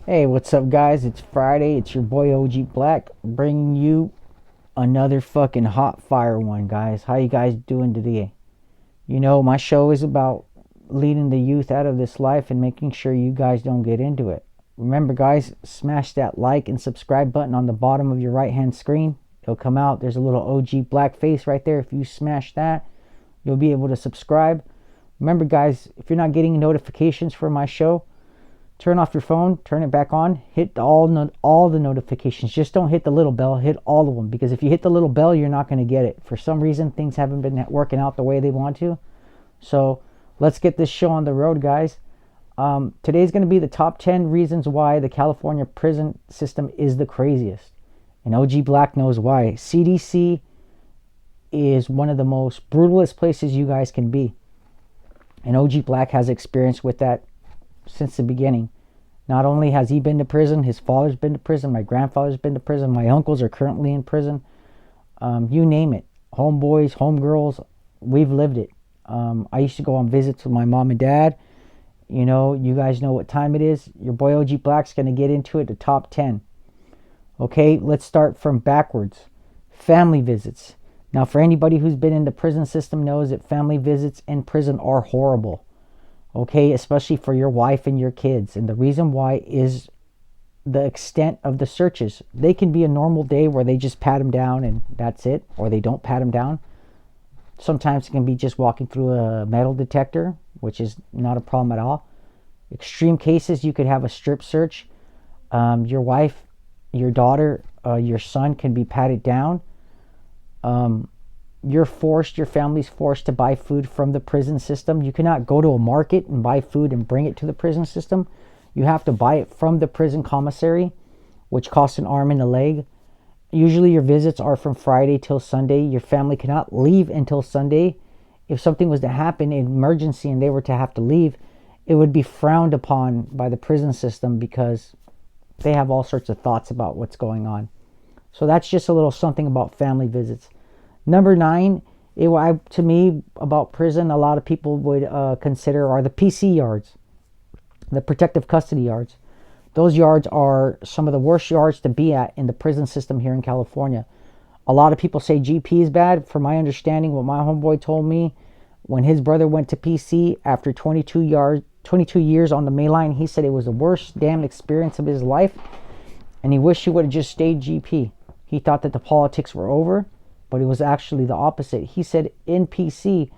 Hey, what's up, guys? It's Friday. It's your boy OG Black bringing you another fucking hot fire one, guys. How you guys doing today? You know, my show is about leading the youth out of this life and making sure you guys don't get into it. Remember, guys, smash that like and subscribe button on the bottom of your right hand screen. It'll come out. There's a little OG Black face right there. If you smash that, you'll be able to subscribe. Remember, guys, if you're not getting notifications for my show, turn off your phone, turn it back on, hit all the notifications. Just don't hit the little bell, hit all of them, because if you hit the little bell, you're not going to get it. For some reason, things haven't been working out the way they want to. So let's get this show on the road, guys. Today's going to be the top 10 reasons why the California prison system is the craziest. And OG Black knows why. CDC is one of the most brutalest places you guys can be. And OG Black has experience with that since the beginning. Not only has he been to prison, his father's been to prison, my grandfather's been to prison, my uncles are currently in prison. You name it. Homeboys, homegirls, we've lived it. I used to go on visits with my mom and dad. You know, you guys know what time it is. Your boy OG Black's going to get into it, the top 10. Okay, let's start from backwards. Family visits. Now, for anybody who's been in the prison system knows that family visits in prison are horrible. Okay, especially for your wife and your kids. And the reason why is the extent of the searches. They can be a normal day where they just pat them down and that's it, or they don't pat them down. Sometimes it can be just walking through a metal detector, which is not a problem at all. Extreme cases, you could have a strip search. Your wife, your daughter, your son can be patted down. Your family's forced to buy food from the prison system. You cannot go to a market and buy food and bring it to the prison system. You have to buy it from the prison commissary, which costs an arm and a leg. Usually your visits are from Friday till Sunday. Your family cannot leave until Sunday. If something was to happen, an emergency, and they were to have to leave, it would be frowned upon by the prison system because they have all sorts of thoughts about what's going on. So that's just a little something about family visits. Number 9, to me, about prison, a lot of people would consider are the PC yards, the protective custody yards. Those yards are some of the worst yards to be at in the prison system here in California. A lot of people say GP is bad. From my understanding, what my homeboy told me, when his brother went to PC after 22 years on the main line, he said it was the worst damn experience of his life, and he wished he would have just stayed GP. He thought that the politics were over, but it was actually the opposite. He said in PC,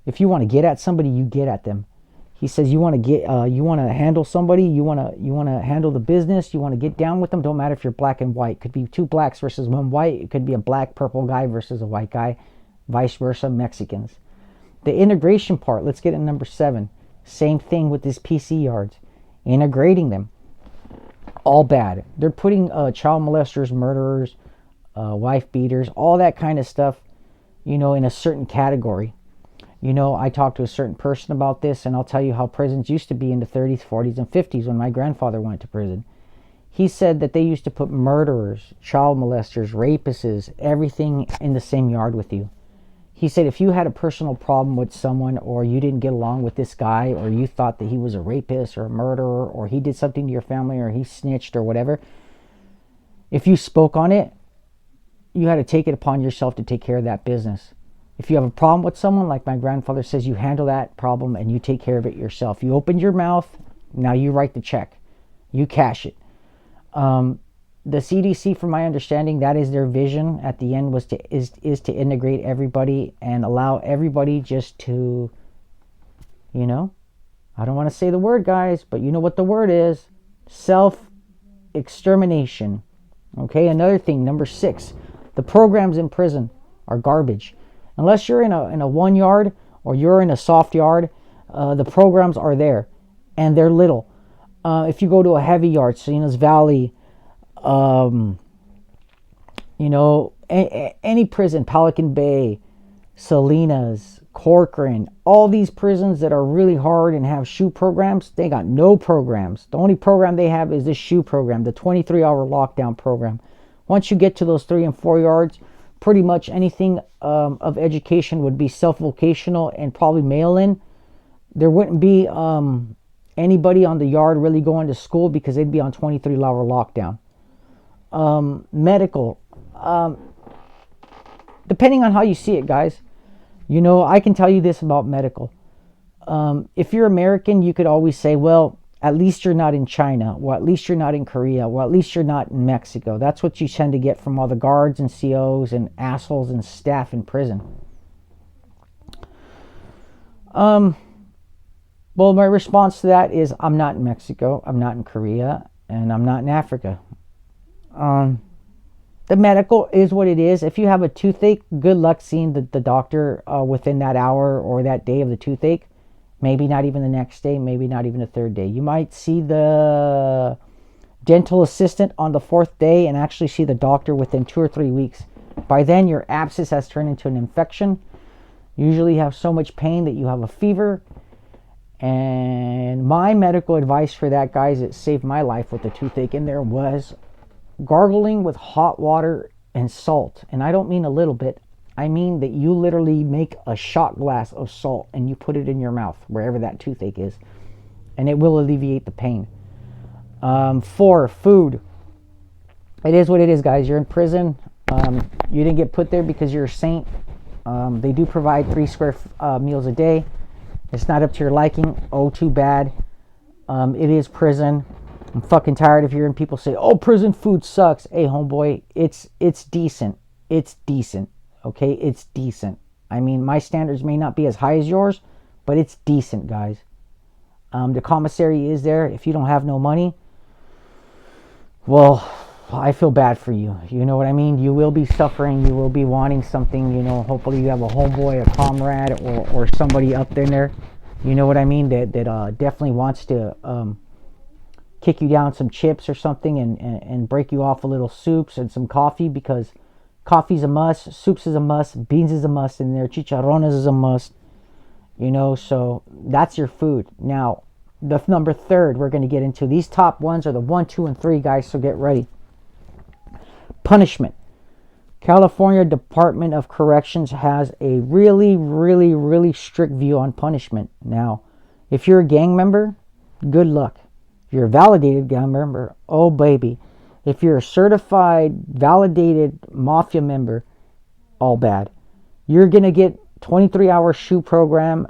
if you want to get at somebody, you get at them. He says you want to handle somebody, you want to handle the business, you want to get down with them. Don't matter if you're black and white. It could be two blacks versus one white. It could be a black purple guy versus a white guy, vice versa. Mexicans. The integration part. Let's get at number 7. Same thing with these PC yards. Integrating them. All bad. They're putting child molesters, murderers, wife beaters, all that kind of stuff, in a certain category. I talked to a certain person about this, and I'll tell you how prisons used to be in the 30s, 40s, and 50s when my grandfather went to prison. He said that they used to put murderers, child molesters, rapists, everything in the same yard with you. He said if you had a personal problem with someone, or you didn't get along with this guy, or you thought that he was a rapist or a murderer, or he did something to your family, or he snitched or whatever, if you spoke on it, you had to take it upon yourself to take care of that business. If you have a problem with someone, like my grandfather says, you handle that problem and you take care of it yourself. You open your mouth, now you write the check. You cash it. The CDC, from my understanding, that is their vision at the end, is to integrate everybody and allow everybody just to, I don't want to say the word, guys, but you know what the word is. Self-extermination. Okay, another thing, number 6. The programs in prison are garbage. Unless you're in a 1 yard or you're in a soft yard, the programs are there, and they're little. If you go to a heavy yard, Salinas Valley, any prison, Pelican Bay, Salinas, Corcoran, all these prisons that are really hard and have SHU programs, they got no programs. The only program they have is this SHU program, the 23-hour lockdown program. Once you get to those 3 and 4 yards, pretty much anything of education would be self-vocational and probably mail-in. There wouldn't be anybody on the yard really going to school because they'd be on 23-hour lockdown. Medical. Depending on how you see it, guys. You know, I can tell you this about medical. If you're American, you could always say, well, at least you're not in China, or at least you're not in Korea, or at least you're not in Mexico. That's what you tend to get from all the guards and COs and assholes and staff in prison. Well, my response to that is I'm not in Mexico, I'm not in Korea, and I'm not in Africa. The medical is what it is. If you have a toothache, good luck seeing the doctor within that hour or that day of the toothache. Maybe not even the next day, maybe not even the third day. You might see the dental assistant on the fourth day and actually see the doctor within 2 or 3 weeks. By then, your abscess has turned into an infection. Usually you have so much pain that you have a fever. And my medical advice for that, guys, it saved my life with the toothache in there, was gargling with hot water and salt. And I don't mean a little bit. I mean that you literally make a shot glass of salt and you put it in your mouth, wherever that toothache is. And it will alleviate the pain. 4, food. It is what it is, guys. You're in prison. You didn't get put there because you're a saint. They do provide 3 square meals a day. It's not up to your liking. Oh, too bad. It is prison. I'm fucking tired of hearing people say, oh, prison food sucks. Hey, homeboy, it's decent. It's decent. Okay, it's decent. I mean, my standards may not be as high as yours, but it's decent, guys. The commissary is there. If you don't have no money, well, I feel bad for you. You know what I mean? You will be suffering. You will be wanting something. You know, hopefully you have a homeboy, a comrade, or somebody up there. You know what I mean? That definitely wants to kick you down some chips or something and break you off a little soups and some coffee, because coffee's a must, soups is a must, beans is a must in there, chicharrones is a must. You know, so that's your food. Now, the number 3rd we're going to get into. These top ones are the 1, 2, and 3, guys, so get ready. Punishment. California Department of Corrections has a really, really, really strict view on punishment. Now, if you're a gang member, good luck. If you're a validated gang member, oh baby. If you're a certified, validated mafia member, all bad. You're going to get 23-hour shoe program.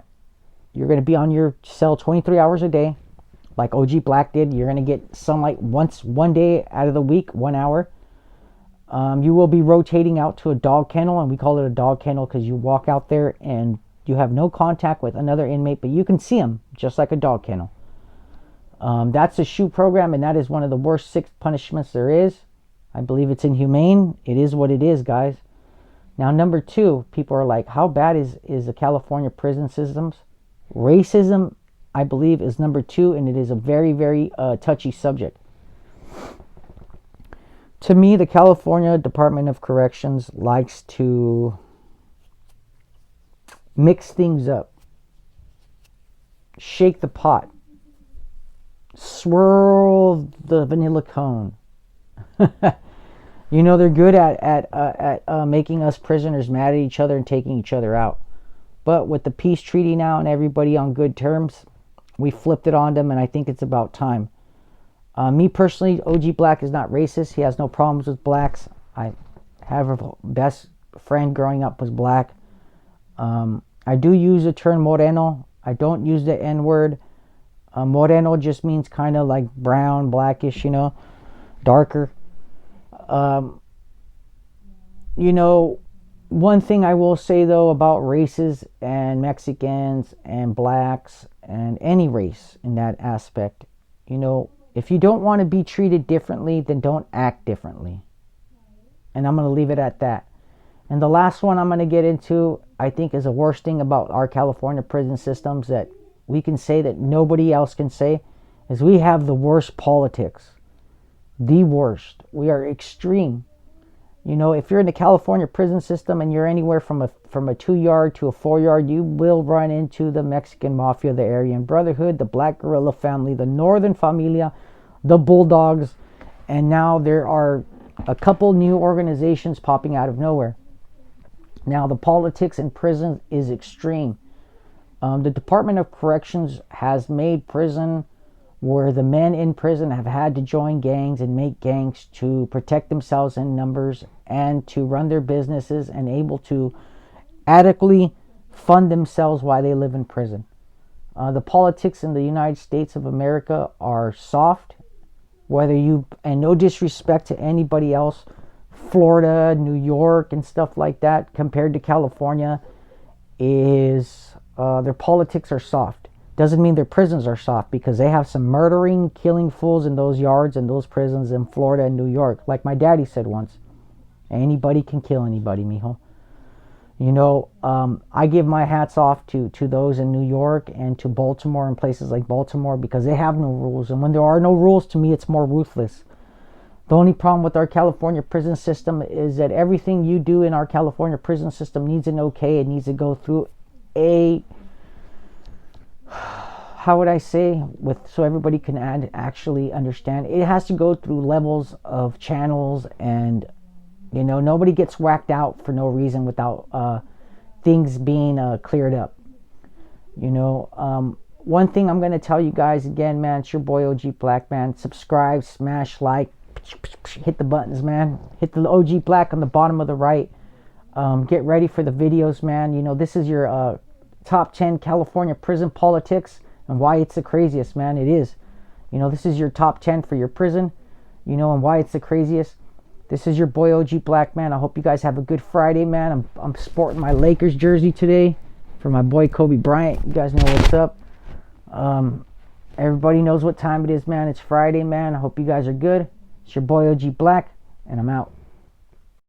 You're going to be on your cell 23 hours a day, like OG Black did. You're going to get sunlight one day out of the week, 1 hour. You will be rotating out to a dog kennel, and we call it a dog kennel because you walk out there and you have no contact with another inmate, but you can see them just like a dog kennel. That's a shoe program, and that is one of the worst 6 punishments there is. I believe it's inhumane. It is what it is, guys. Now, number 2, people are like, how bad is the California prison systems? Racism, I believe, is number 2, and it is a very, very touchy subject. To me, the California Department of Corrections likes to mix things up, shake the pot, swirl the vanilla cone. You know, they're good at making us prisoners mad at each other and taking each other out. But with the peace treaty now and everybody on good terms, we flipped it on them, and I think it's about time. Me personally, OG Black is not racist. He has no problems with blacks. I have a best friend growing up was black. I do use the term moreno. I don't use the N-word. Moreno just means kind of like brown, blackish, you know, darker. You know, one thing I will say, though, about races and Mexicans and blacks and any race in that aspect, you know, if you don't want to be treated differently, then don't act differently. And I'm going to leave it at that. And the last one I'm going to get into, I think, is the worst thing about our California prison systems that we can say that nobody else can say, is we have the worst politics. The worst. We are extreme. You know, if you're in the California prison system and you're anywhere from a 2-yard to a 4-yard, you will run into the Mexican Mafia, the Aryan Brotherhood, the Black Guerrilla Family, the Northern Familia, the Bulldogs, and now there are a couple new organizations popping out of nowhere. Now, the politics in prison is extreme. The Department of Corrections has made prison where the men in prison have had to join gangs and make gangs to protect themselves in numbers and to run their businesses and able to adequately fund themselves while they live in prison. The politics in the United States of America are soft, and no disrespect to anybody else, Florida, New York, and stuff like that, compared to California, is their politics are soft. Doesn't mean their prisons are soft, because they have some murdering, killing fools in those yards and those prisons in Florida and New York. Like my daddy said once, anybody can kill anybody, mijo. You know, I give my hats off to those in New York and to Baltimore and places like Baltimore, because they have no rules. And when there are no rules, to me, it's more ruthless. The only problem with our California prison system is that everything you do in our California prison system needs an okay. It needs to go through how would I say, so everybody can actually understand. It has to go through levels of channels, and you know, nobody gets whacked out for no reason without things being cleared up. You know, one thing I'm going to tell you guys again, man, it's your boy OG Black, man. Subscribe, smash like, hit the buttons, man. Hit the OG Black on the bottom of the right. Get ready for the videos, man. You know, this is your top 10 California prison politics and why it's the craziest, man. It is. You know, this is your top 10 for your prison, you know, and why it's the craziest. This is your boy OG Black, man. I hope you guys have a good Friday, man. I'm sporting my Lakers jersey today for my boy Kobe Bryant. You guys know what's up. Everybody knows what time it is, man. It's Friday, man. I hope you guys are good. It's your boy OG Black, and I'm out.